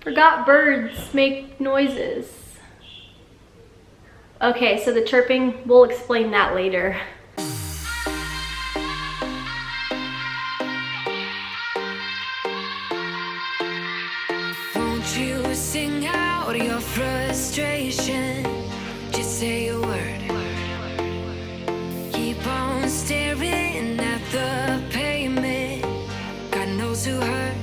Forgot birds make noises. Okay, so the chirping, we'll explain that later. Won't you sing out your frustration? Just say a word. Keep on staring at the pavement. God knows who hurt.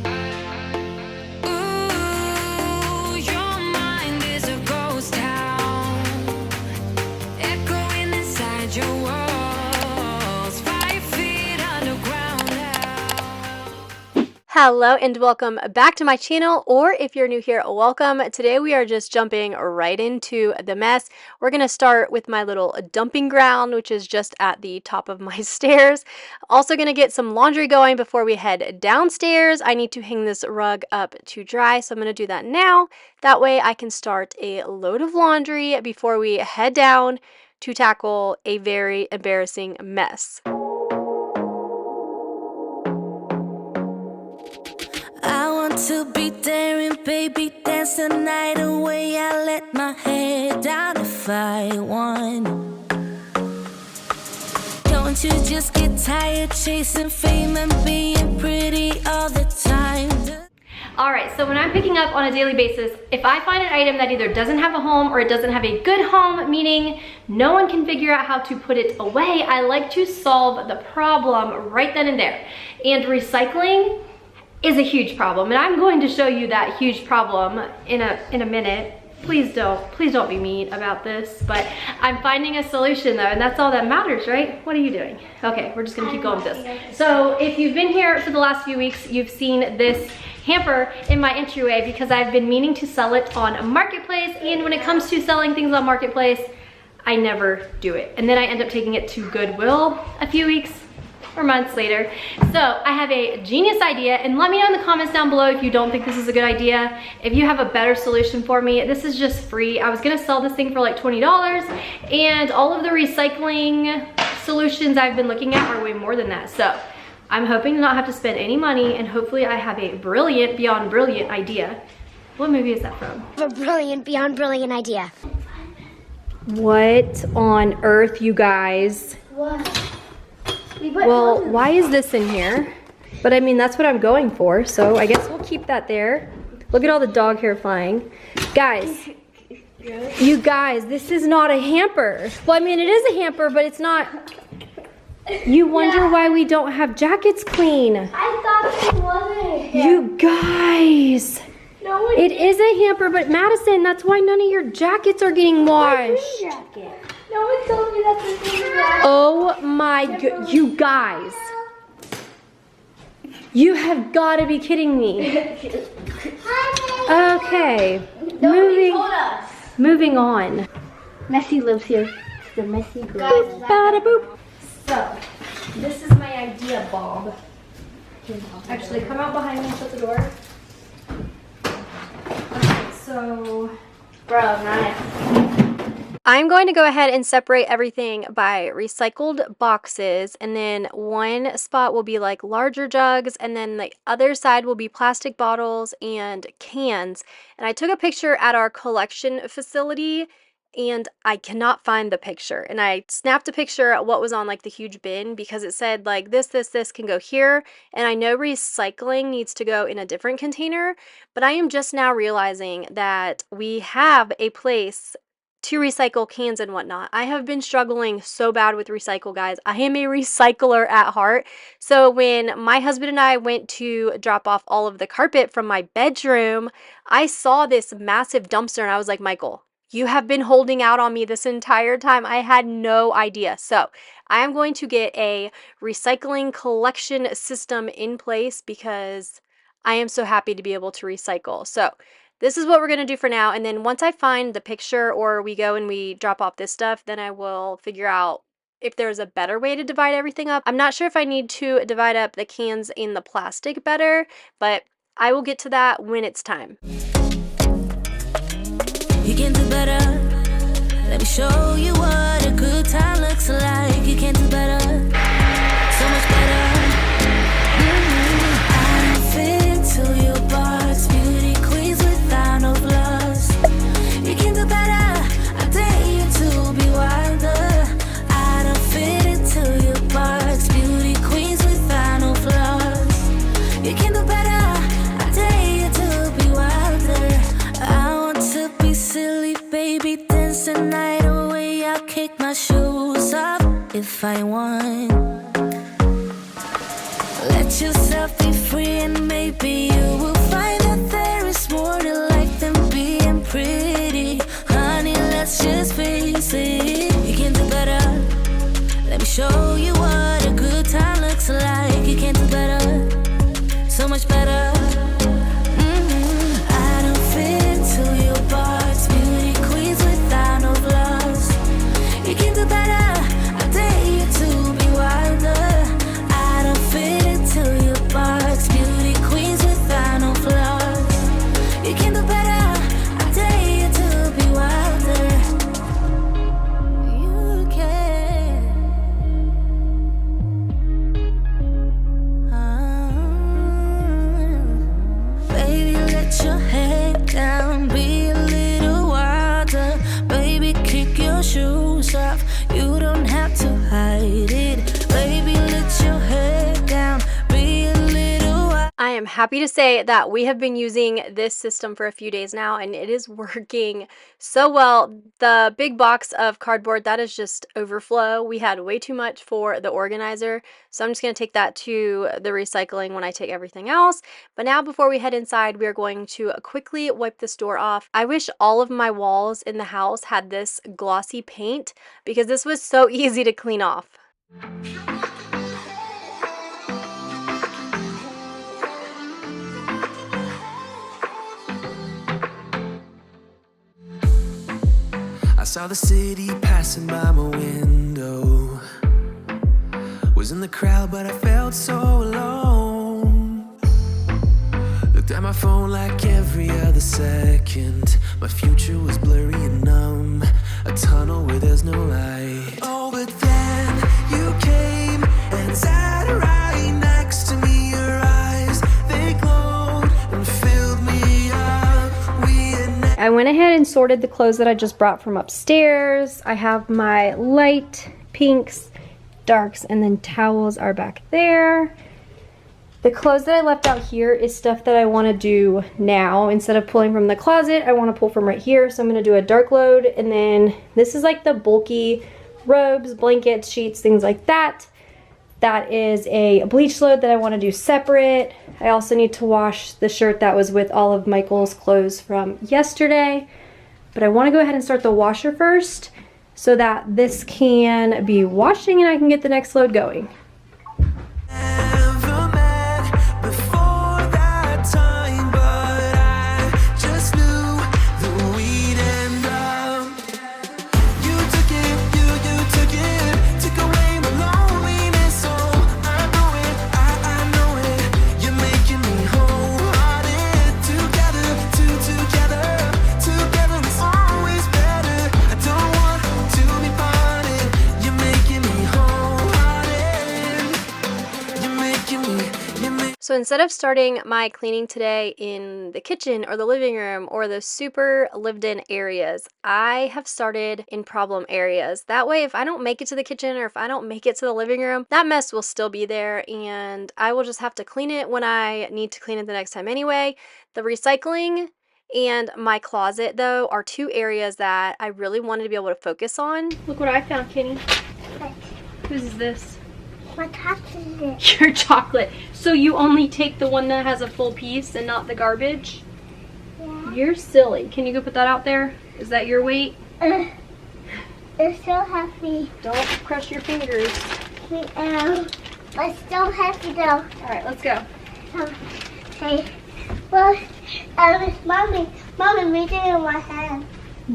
Ooh, your mind is a ghost town, echoing inside your walls, 5 feet underground now. Hello and welcome back to my channel, or if you're new here, welcome. Today we are just jumping right into the mess. We're going to start with my little dumping ground, which is just at the top of my stairs. Also going to get some laundry going before we head downstairs. I need to hang this rug up to dry, so I'm going to do that now. That way I can start a load of laundry before we head down to tackle a very embarrassing mess. I want to be there and baby dance the night away. I let my head down if I want. Don't you just get tired chasing fame and being pretty all the time? Alright, so when I'm picking up on a daily basis, if I find an item that either doesn't have a home or it doesn't have a good home, meaning no one can figure out how to put it away, I like to solve the problem right then and there. And recycling is a huge problem, and I'm going to show you that huge problem in a minute. Please don't be mean about this, but I'm finding a solution though, and that's all that matters, right? What are you doing? Okay, we're just gonna keep going with this. So if you've been here for the last few weeks, you've seen this hamper in my entryway because I've been meaning to sell it on Marketplace, and when it comes to selling things on Marketplace, I never do it. And then I end up taking it to Goodwill a few weeks or months later. So I have a genius idea, and let me know in the comments down below if you don't think this is a good idea. If you have a better solution for me, this is just free. I was gonna sell this thing for like $20, and all of the recycling solutions I've been looking at are way more than that. So I'm hoping to not have to spend any money, and hopefully I have a brilliant, beyond brilliant idea. What movie is that from? A brilliant, beyond brilliant idea. What on earth, you guys? What? Well, why is this in here? But I mean, that's what I'm going for, so I guess we'll keep that there. Look at all the dog hair flying. Guys, you guys, this is not a hamper. Well, I mean, it is a hamper, but it's not. You wonder why we don't have jackets clean. I thought it wasn't. You guys. No, it is a hamper, but Madison, that's why none of your jackets are getting washed. jacket. No one told me that's the thing. Oh my god, you guys. You have got to be kidding me. Okay, moving on. Messi lives here. The messy girl. Bada boop. So, this is my idea, Bob. Actually, come out behind me and shut the door. Okay, so, bro, nice. I'm going to go ahead and separate everything by recycled boxes, and then one spot will be like larger jugs, and then the other side will be plastic bottles and cans. And I took a picture at our collection facility, and I cannot find the picture. And I snapped a picture at what was on like the huge bin because it said like this can go here. And I know recycling needs to go in a different container, but I am just now realizing that we have a place to recycle cans and whatnot. I have been struggling so bad with recycle, guys. I am a recycler at heart. So when my husband and I went to drop off all of the carpet from my bedroom, I saw this massive dumpster and I was like, Michael, you have been holding out on me this entire time. I had no idea. So I am going to get a recycling collection system in place because I am so happy to be able to recycle. So this is what we're going to do for now, and then once I find the picture or we go and we drop off this stuff, then I will figure out if there's a better way to divide everything up. I'm not sure if I need to divide up the cans and the plastic better, but I will get to that when it's time. You can do better. Let me show you what a good time looks like. You can do better. So much better. I don't fit to your box. Beauty queens without dance the night away, I'll kick my shoes off if I want. Let yourself be free and maybe you will find that there is more to life than being pretty. Honey, let's just face it, you can do better. Let me show you what a good time looks like. You can do better, so much better. I don't fit into your box, beauty queens without no flaws. You can do better, I dare you to be wilder. I don't fit into your box, beauty queens without no flaws. You can do better, I dare you to be wilder. You can. Baby, let your head down, be a little wilder. Baby, kick your shoes off, you don't have to hide it. Baby, let your head down, be a little wilder. I am happy to say that we have been using this system for a few days now and it is working so well. The big box of cardboard, that is just overflow. We had way too much for the organizer, so I'm just going to take that to the recycling when I take everything else. But now before we head inside, we are going to quickly wipe this door off. I wish all of my walls in the house had this glossy paint because this was so easy to clean off. I saw the city passing by my window. Was in the crowd, but I felt so alone. Looked at my phone like every other second. My future was blurry and numb, a tunnel where there's no light. Oh, but then you came and sat right next to me. Your eyes, they glowed and filled me up. We had I went ahead and sorted the clothes that I just brought from upstairs. I have my light pinks, darks, and then towels are back there. The clothes that I left out here is stuff that I want to do now. Instead of pulling from the closet, I want to pull from right here. So I'm going to do a dark load, and then this is like the bulky robes, blankets, sheets, things like that. That is a bleach load that I want to do separate. I also need to wash the shirt that was with all of Michael's clothes from yesterday. But I want to go ahead and start the washer first so that this can be washing and I can get the next load going. never met before that time, but I just knew that we'd end up. You took it, took away my loneliness. So I know it, you're making me wholehearted. Together is always better. I don't want to be parted. You're making me wholehearted. So instead of starting my cleaning today in the kitchen or the living room or the super lived in areas, I have started in problem areas. That way, if I don't make it to the kitchen or if I don't make it to the living room, that mess will still be there and I will just have to clean it when I need to clean it the next time anyway. The recycling and my closet, though, are two areas that I really wanted to be able to focus on. Look what I found, Kenny. Whose is this? What happened is it? Your chocolate. So you only take the one that has a full piece and not the garbage? Yeah. You're silly. Can you go put that out there? Is that your weight? It's so heavy. Don't crush your fingers. It's so heavy though. All right, let's go. Okay. Well, Mommy, read it in my hand.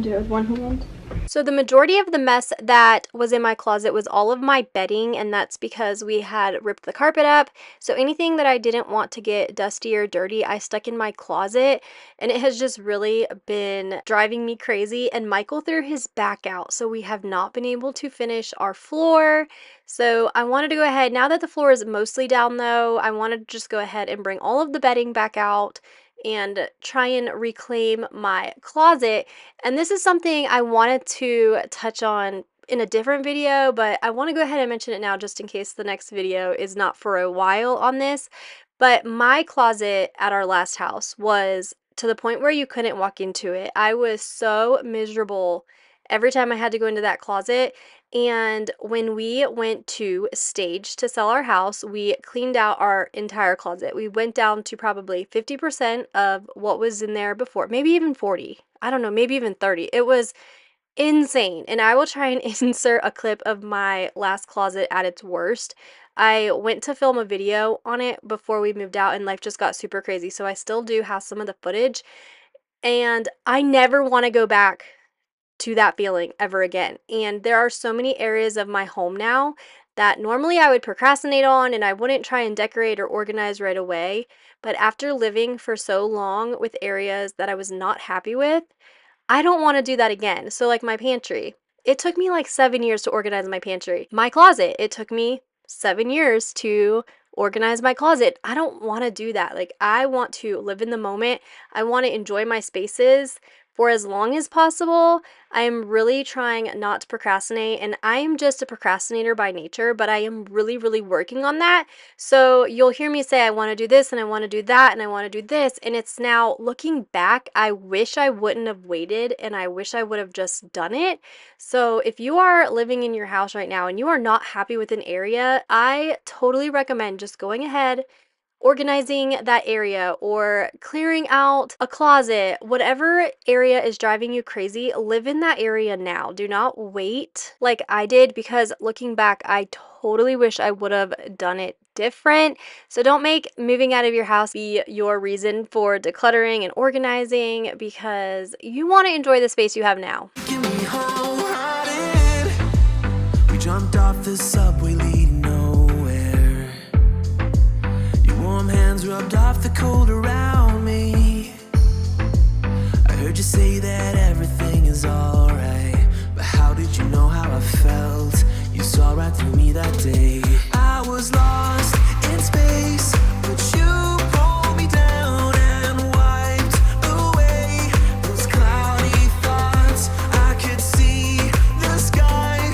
Do it with one hand. So the majority of the mess that was in my closet was all of my bedding, and that's because we had ripped the carpet up. So anything that I didn't want to get dusty or dirty, I stuck in my closet, and it has just really been driving me crazy. And Michael threw his back out, so we have not been able to finish our floor. So I wanted to go ahead, now that the floor is mostly down though, I wanted to just go ahead and bring all of the bedding back out and try and reclaim my closet. And this is something I wanted to touch on in a different video, but I want to go ahead and mention it now just in case the next video is not for a while on this. But my closet at our last house was to the point where you couldn't walk into it. I was so miserable every time I had to go into that closet. And when we went to Stage to sell our house, we cleaned out our entire closet. We went down to probably 50% of what was in there before, maybe even 40. I don't know, maybe even 30. It was insane. And I will try and insert a clip of my last closet at its worst. I went to film a video on it before we moved out, and life just got super crazy. So I still do have some of the footage, and I never want to go back to that feeling ever again. And there are so many areas of my home now that normally I would procrastinate on and I wouldn't try and decorate or organize right away. But after living for so long with areas that I was not happy with, I don't want to do that again. So like my pantry, it took me like 7 years to organize my pantry. My closet, it took me 7 years to organize my closet. I don't want to do that. Like, I want to live in the moment. I want to enjoy my spaces for as long as possible. I am really trying not to procrastinate, and I am just a procrastinator by nature, but I am really, really working on that. So you'll hear me say I want to do this and I want to do that and I want to do this, and it's now looking back, I wish I wouldn't have waited and I wish I would have just done it. So if you are living in your house right now and you are not happy with an area, I totally recommend just going ahead, organizing that area or clearing out a closet. Whatever area is driving you crazy, live in that area now. Do not wait like I did, because looking back, I totally wish I would have done it different. So don't make moving out of your house be your reason for decluttering and organizing, because you want to enjoy the space you have now. Get me wholehearted. We jumped off the subway leading nowhere. Your warm hands rubbed off the cold around me. I heard you say that everything is alright, but how did you know how I felt? You saw right through me that day. I was lost in space, but you pulled me down and wiped away those cloudy thoughts. I could see the sky.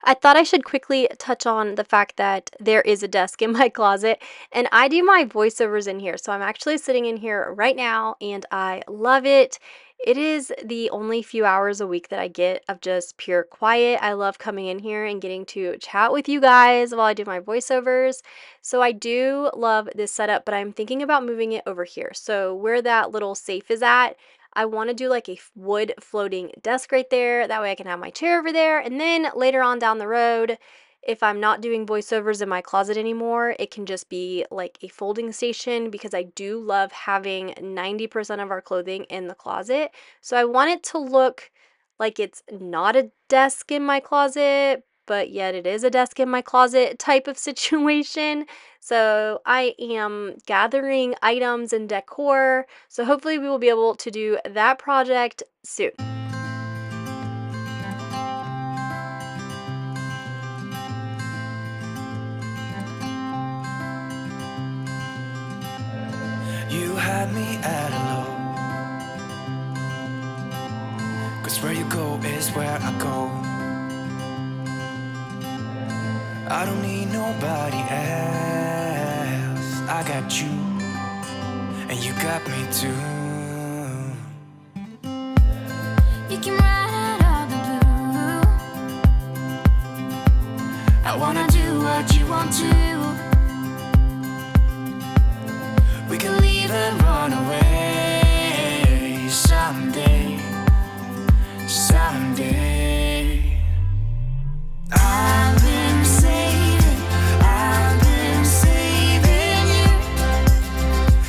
I thought I should quickly touch on the fact that there is a desk in my closet, and I do my voiceovers in here. So I'm actually sitting in here right now and I love it. It is the only few hours a week that I get of just pure quiet. I love coming in here and getting to chat with you guys while I do my voiceovers. So I do love this setup, but I'm thinking about moving it over here. So where that little safe is at, I want to do like a wood floating desk right there. That way I can have my chair over there. And then later on down the road, if I'm not doing voiceovers in my closet anymore, it can just be like a folding station, because I do love having 90% of our clothing in the closet. So I want it to look like it's not a desk in my closet, but yet it is a desk in my closet type of situation. So I am gathering items and decor. So hopefully we will be able to do that project soon. You had me at hello, 'cause where you go is where I go. I don't need nobody else. I got you, and you got me too. You can ride all the blue. I wanna do what you want to. We can leave and run away someday, someday. I've been saving you,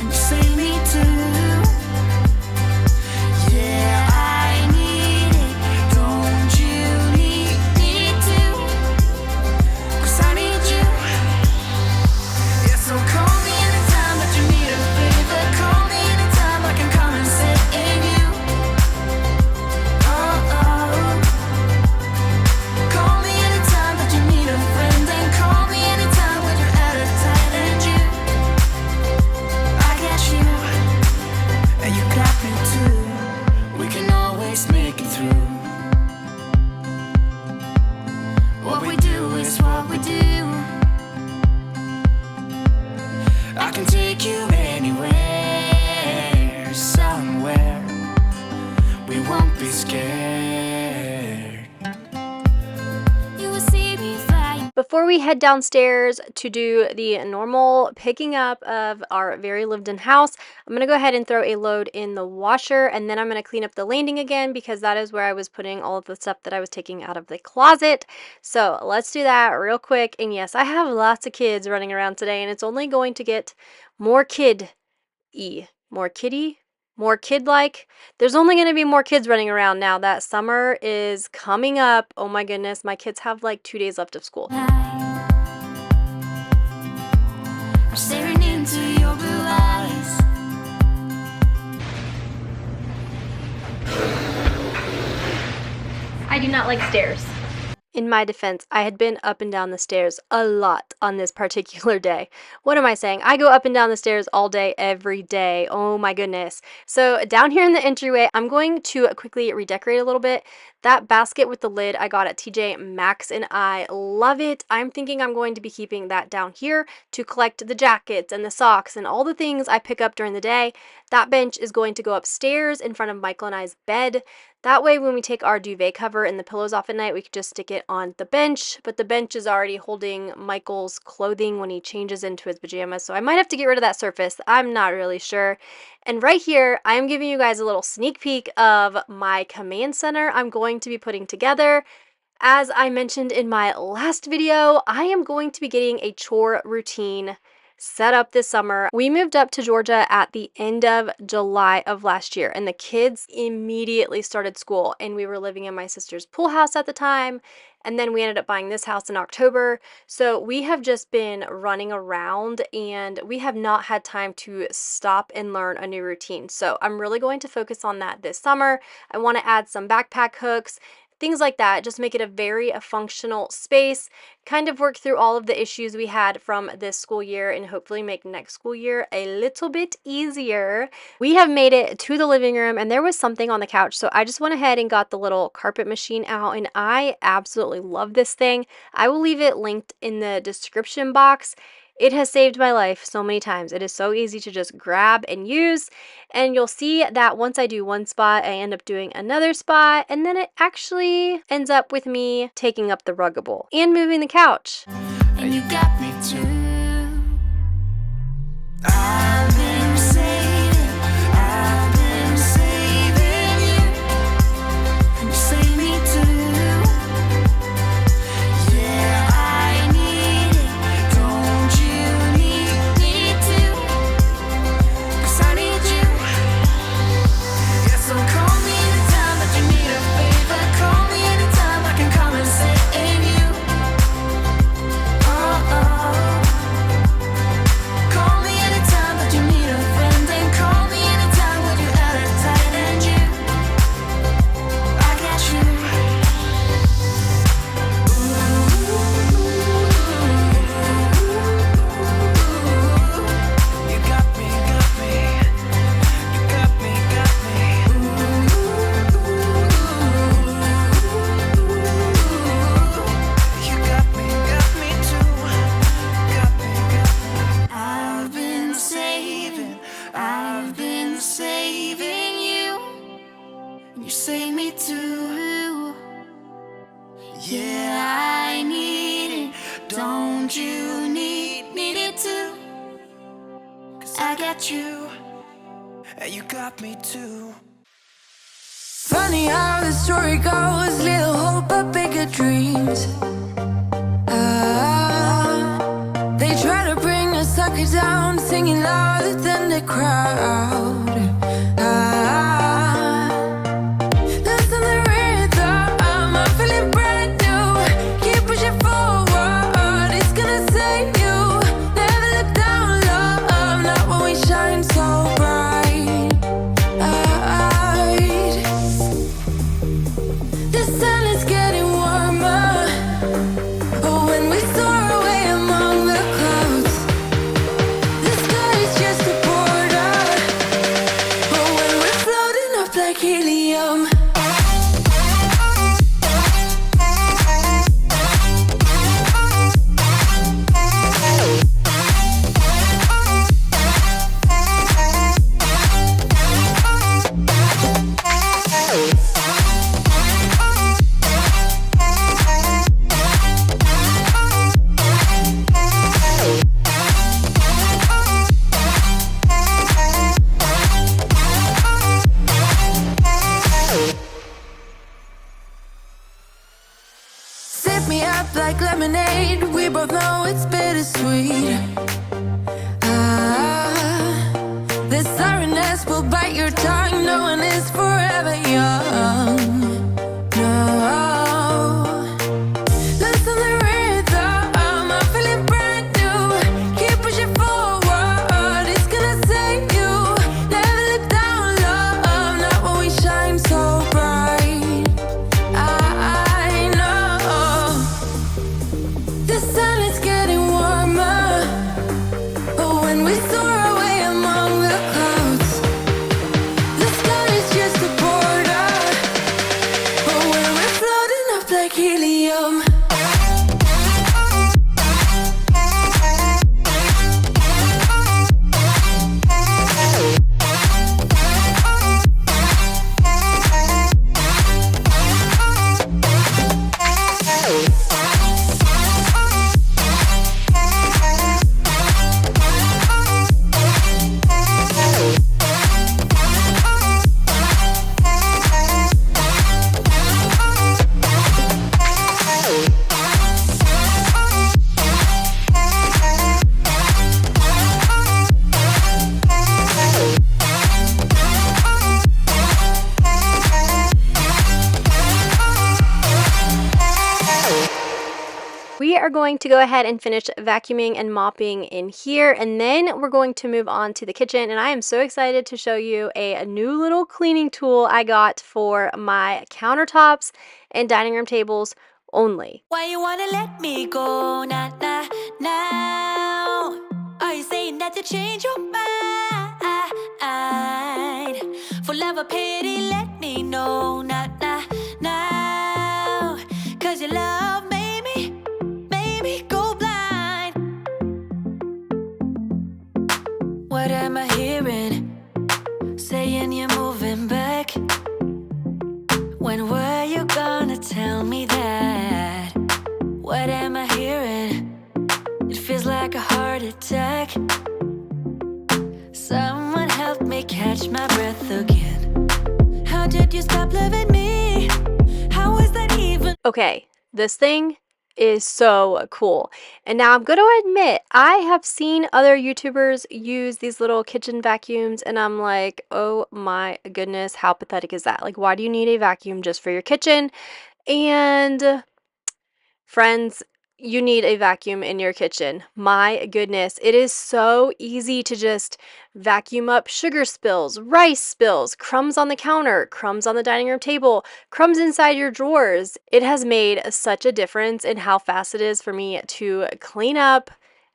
and you save me too. Yeah, I need it, don't you need me too? 'Cause I need you. Yeah, so call me anytime that you need a favor. Call me anytime I can come and sit in you. Oh, oh. Call me anytime that you need a friend, and call me anytime when you're at a tight end. You, I got you, and you got me too. We can always make it through. What we do is what we do. I can take you anywhere, somewhere. We won't be scared. before we head downstairs to do the normal picking up of our very lived-in house, I'm going to go ahead and throw a load in the washer, and then I'm going to clean up the landing again because that is where I was putting all of the stuff that I was taking out of the closet. So let's do that real quick. And yes, I have lots of kids running around today, and it's only going to get more kid-y, more kiddie, more kid-like. There's only going to be more kids running around now that summer is coming up. Oh my goodness, my kids have like 2 days left of school. I'm staring into your blue eyes. I do not like stairs. In my defense, I had been up and down the stairs a lot on this particular day. What am I saying? I go up and down the stairs all day, every day. Oh my goodness. So down here in the entryway, I'm going to quickly redecorate a little bit. That basket with the lid I got at TJ Maxx and I love it. I'm thinking I'm going to be keeping that down here to collect the jackets and the socks and all the things I pick up during the day. That bench is going to go upstairs in front of Michael and I's bed. That way when we take our duvet cover and the pillows off at night, we could just stick it on the bench. But the bench is already holding Michael's clothing when he changes into his pajamas. So I might have to get rid of that surface. I'm not really sure. And right here, I'm giving you guys a little sneak peek of my command center I'm going to be putting together. As I mentioned in my last video, I am going to be getting a chore routine set up this summer. We moved up to Georgia at the end of July of last year, and the kids immediately started school, and we were living in my sister's pool house at the time, and then we ended up buying this house in October. So we have just been running around, and we have not had time to stop and learn a new routine. So I'm really going to focus on that this summer. I want to add some backpack hooks, things like that, just make it a very functional space, kind of work through all of the issues we had from this school year and hopefully make next school year a little bit easier. We have made it to the living room and there was something on the couch, so I just went ahead and got the little carpet machine out, and I absolutely love this thing. I will leave it linked in the description box. It has saved my life so many times. It is so easy to just grab and use, and you'll see that once I do one spot, I end up doing another spot, and then it actually ends up with me taking up the ruggable and moving the couch. And you got me too. I've been saving you. And you save me too. Yeah, I need it. Don't you need me too? 'Cause I need you. Yeah, so call me anytime that you need a favor. Call me anytime I can come and save you. Call me anytime that you need a friend, and call me anytime when you're at a tight end. I got you. You got me, got me. You got me, got me. You got me too. Got me, got me. I've been saving you. And you save me too. Yeah, I need it. Don't you need it too? 'Cause I got you. And you got me too. Funny how the story goes, little hope but bigger dreams. They try to bring a sucker down, singing louder than the crowd. Listen the rhythm, I'm feeling brand new. Keep pushing forward, it's gonna save you. Never look down, love, not when we shine so bright. The sun is getting warmer. Oh, when we soar away among the clouds. The sky is just a border. But when we're floating up like helium. up like lemonade. We both know it's bittersweet. This sorrowness will bite your tongue. No one is forever young. No. Listen to the rhythm. I'm feeling brand new. Keep pushing forward. It's gonna save you. Never look down, love. Not when we shine so bright. I know the sun is getting warmer, but when we soar away among the clouds, the sky is just a border. But when we're floating up like helium. We are going to go ahead and finish vacuuming and mopping in here, and then we're going to move on to the kitchen. And I am so excited to show you a new little cleaning tool I got for my countertops and dining room tables only. Why you wanna let me go now? Are you saying that to change your mind? For love or pity, let me know now. Cause your love made me go blind. What am I hearing? Saying you're moving back. When were you gonna tell me that? What am I hearing? It feels like a heart attack. Someone help me catch my breath again. How did you stop loving me? How is that even? Okay, this thing is so cool. And now I'm going to admit, I have seen other YouTubers use these little kitchen vacuums, and I'm like, oh my goodness, how pathetic is that? Like, why do you need a vacuum just for your kitchen? And friends, you need a vacuum in your kitchen. My goodness, it is so easy to just vacuum up sugar spills, rice spills, crumbs on the counter, crumbs on the dining room table, crumbs inside your drawers. It has made such a difference in how fast it is for me to clean up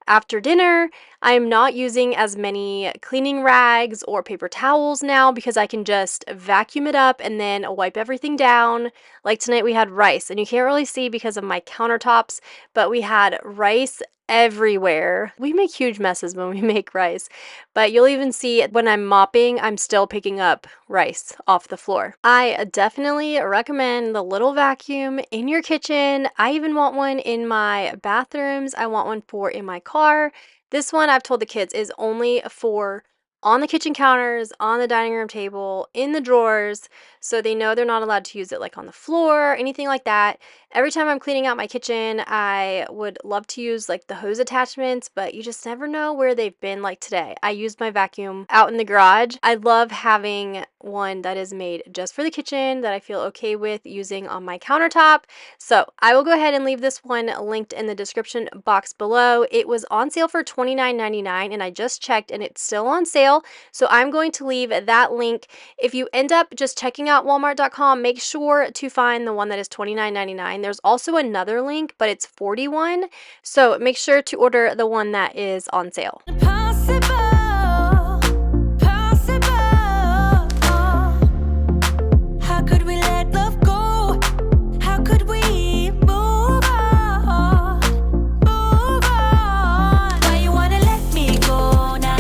after dinner. I'm not using as many cleaning rags or paper towels now because I can just vacuum it up and then wipe everything down. Like tonight we had rice, and you can't really see because of my countertops, but we had rice everywhere. We make huge messes when we make rice, but you'll even see when I'm mopping, I'm still picking up rice off the floor. I definitely recommend the little vacuum in your kitchen. I even want one in my bathrooms. I want one for in my car. This one, I've told the kids, is only for on the kitchen counters, on the dining room table, in the drawers, so they know they're not allowed to use it like on the floor, anything like that. Every time I'm cleaning out my kitchen, I would love to use like the hose attachments, but you just never know where they've been. Like today, I used my vacuum out in the garage. I love having one that is made just for the kitchen that I feel okay with using on my countertop. So I will go ahead and leave this one linked in the description box below. It was on sale for $29.99, and I just checked and it's still on sale. So I'm going to leave that link. If you end up just checking out walmart.com, make sure to find the one that is $29.99. There's also another link, but it's $41. So make sure to order the one that is on sale. How could we let love go? How could we move on? Why you wanna let me go now?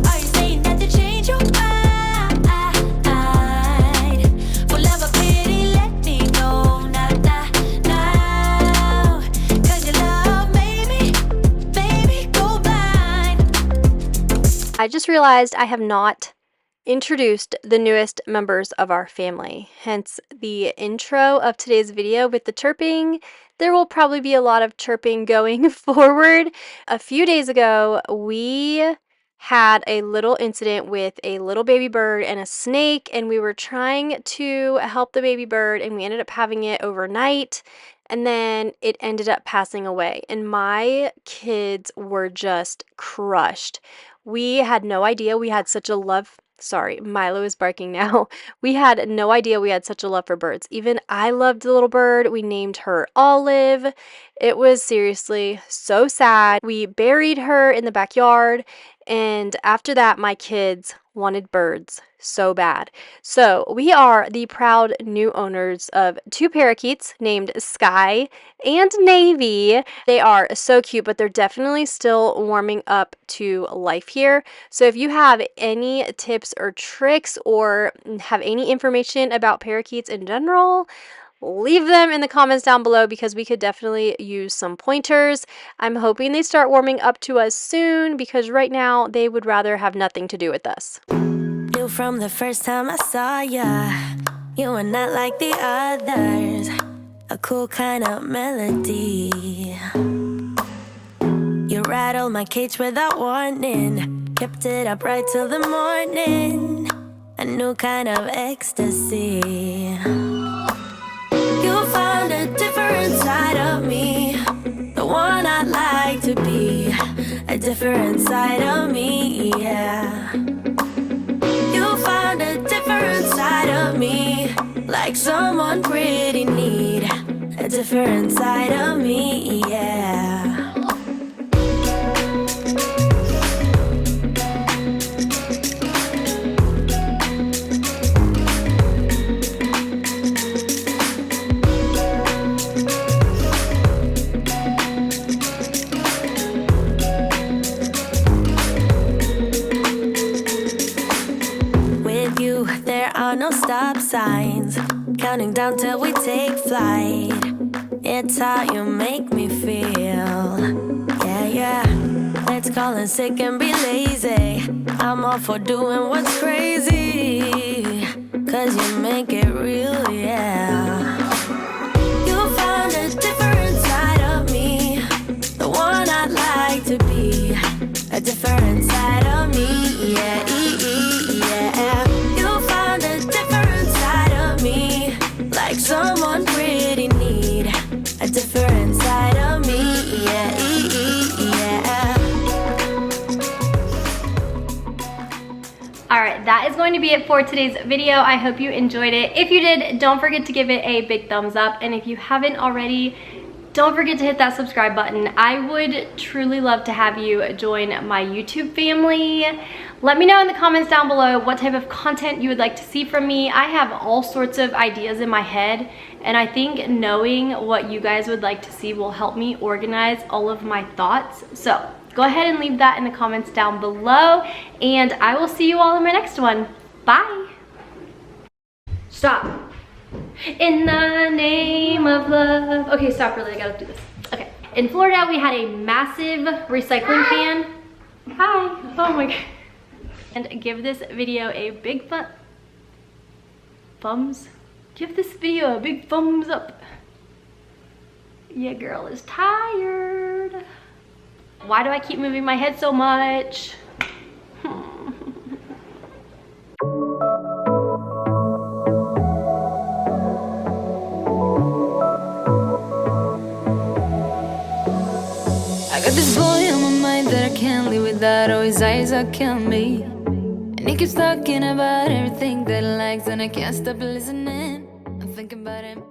Are you saying that to change your mind? For love or pity, let me know now. Cause your love made me go blind. I just realized I have not introduced the newest members of our family, hence the intro of today's video with the chirping. There will probably be a lot of chirping going forward. A few days ago, we had a little incident with a little baby bird and a snake, and we were trying to help the baby bird, and we ended up having it overnight, and then it ended up passing away, and my kids were just crushed. We had no idea we had such a love. Sorry, Milo is barking now. We had no idea we had such a love for birds. Even I loved the little bird. We named her Olive. It was seriously so sad. We buried her in the backyard, and after that, my kids wanted birds so bad. So we are the proud new owners of 2 parakeets named Sky and Navy. They are so cute, but they're definitely still warming up to life here. So if you have any tips or tricks or have any information about parakeets in general, leave them in the comments down below because we could definitely use some pointers. I'm hoping they start warming up to us soon because right now they would rather have nothing to do with us. Knew from the first time I saw ya, you were not like the others. A cool kind of melody. You rattled my cage without warning, kept it up right till the morning. A new kind of ecstasy. You found a different side of me, the one I'd like to be. A different side of me, yeah. You found a different side of me, like someone pretty neat. A different side of me, yeah. No stop signs, counting down till we take flight. It's how you make me feel. Yeah, yeah. Let's call in sick and be lazy. I'm all for doing what's crazy, 'cause you make it real, yeah. You found a different side of me, the one I'd like to be. A different side of me, yeah, yeah. Like someone pretty neat. A different side of me, yeah, yeah. Alright, that is going to be it for today's video. I hope you enjoyed it. If you did, don't forget to give it a big thumbs up. And if you haven't already, don't forget to hit that subscribe button. I would truly love to have you join my YouTube family. Let me know in the comments down below what type of content you would like to see from me. I have all sorts of ideas in my head, and I think knowing what you guys would like to see will help me organize all of my thoughts. So go ahead and leave that in the comments down below, and I will see you all in my next one. Bye. Stop. In the name of love. Okay, stop, really, I gotta do this. Okay, in Florida, we had a massive recycling can. Hi, oh my God. And give this video a big thumbs. Give this video a big thumbs up. Your girl is tired. Why do I keep moving my head so much? I got this boy on my mind that I can't live without. Oh, his eyes are killing me. And he keeps talking about everything that he likes, and I can't stop listening. I'm thinking about him.